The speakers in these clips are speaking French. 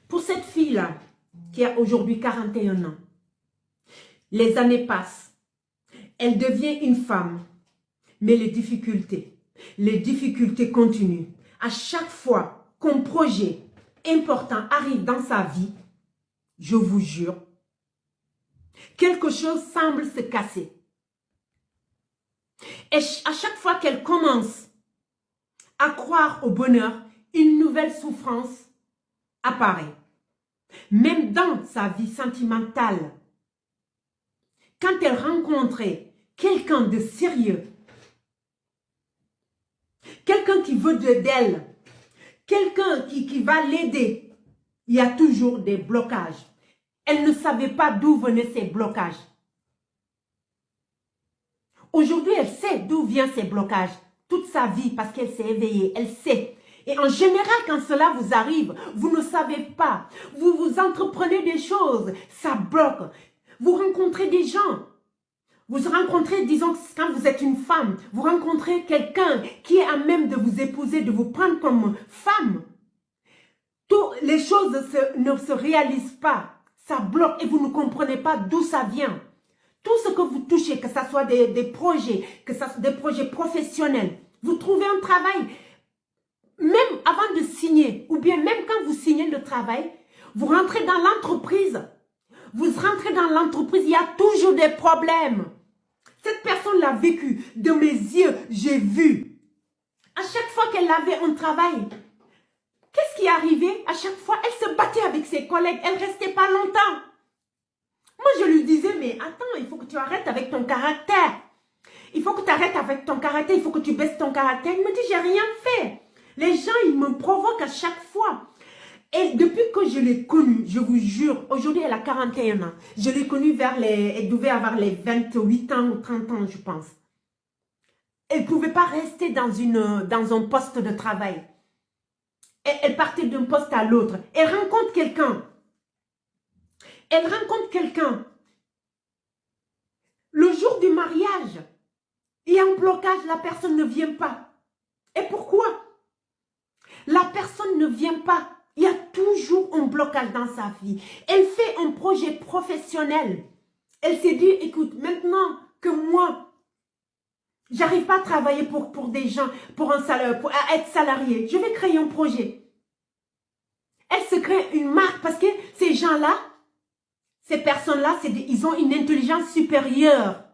Pour cette fille-là, qui a aujourd'hui 41 ans, les années passent. Elle devient une femme. Mais les difficultés continuent. À chaque fois qu'un projet important arrive dans sa vie, je vous jure, quelque chose semble se casser. Et à chaque fois qu'elle commence à croire au bonheur, une nouvelle souffrance apparaît. Même dans sa vie sentimentale, quand elle rencontrait quelqu'un de sérieux, quelqu'un qui veut d'elle, quelqu'un qui va l'aider, il y a toujours des blocages. Elle ne savait pas d'où venaient ces blocages. Aujourd'hui, elle sait d'où viennent ces blocages. Toute sa vie, parce qu'elle s'est éveillée, elle sait. Et en général, quand cela vous arrive, vous ne savez pas. Vous entreprenez des choses, ça bloque. Vous rencontrez des gens. Vous rencontrez, disons, quand vous êtes une femme, vous rencontrez quelqu'un qui est à même de vous épouser, de vous prendre comme femme. Les choses ne se réalisent pas. Ça bloque et vous ne comprenez pas d'où ça vient. Tout ce que vous touchez, que ce soit des projets, que ce soit des projets professionnels, vous trouvez un travail, même avant de signer, ou bien même quand vous signez le travail, vous rentrez dans l'entreprise. Vous rentrez dans l'entreprise, il y a toujours des problèmes. Cette personne l'a vécu. De mes yeux, j'ai vu. À chaque fois qu'elle avait un travail, qu'est-ce qui arrivait? À chaque fois, elle se battait avec ses collègues. Elle ne restait pas longtemps. Moi, je lui disais, mais attends, il faut que tu arrêtes avec ton caractère. Il faut que tu arrêtes avec ton caractère. Il faut que tu baisses ton caractère. Il me dit, j'ai rien fait. Les gens, ils me provoquent à chaque fois. Et depuis que je l'ai connue, je vous jure, aujourd'hui elle a 41 ans. Je l'ai connue elle devait avoir les 28 ans ou 30 ans, je pense. Elle ne pouvait pas rester dans un poste de travail. Elle partait d'un poste à l'autre. Elle rencontre quelqu'un. Elle rencontre quelqu'un. Le jour du mariage, il y a un blocage, la personne ne vient pas. Et pourquoi? La personne ne vient pas. Il y a toujours un blocage dans sa vie. Elle fait un projet professionnel. Elle s'est dit, écoute, maintenant que moi, j'arrive pas à travailler pour des gens, à être salarié, je vais créer un projet. Elle se crée une marque parce que ces gens-là, ces personnes-là, ils ont une intelligence supérieure.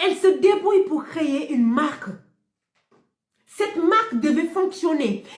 Elle se débrouille pour créer une marque. Cette marque devait fonctionner.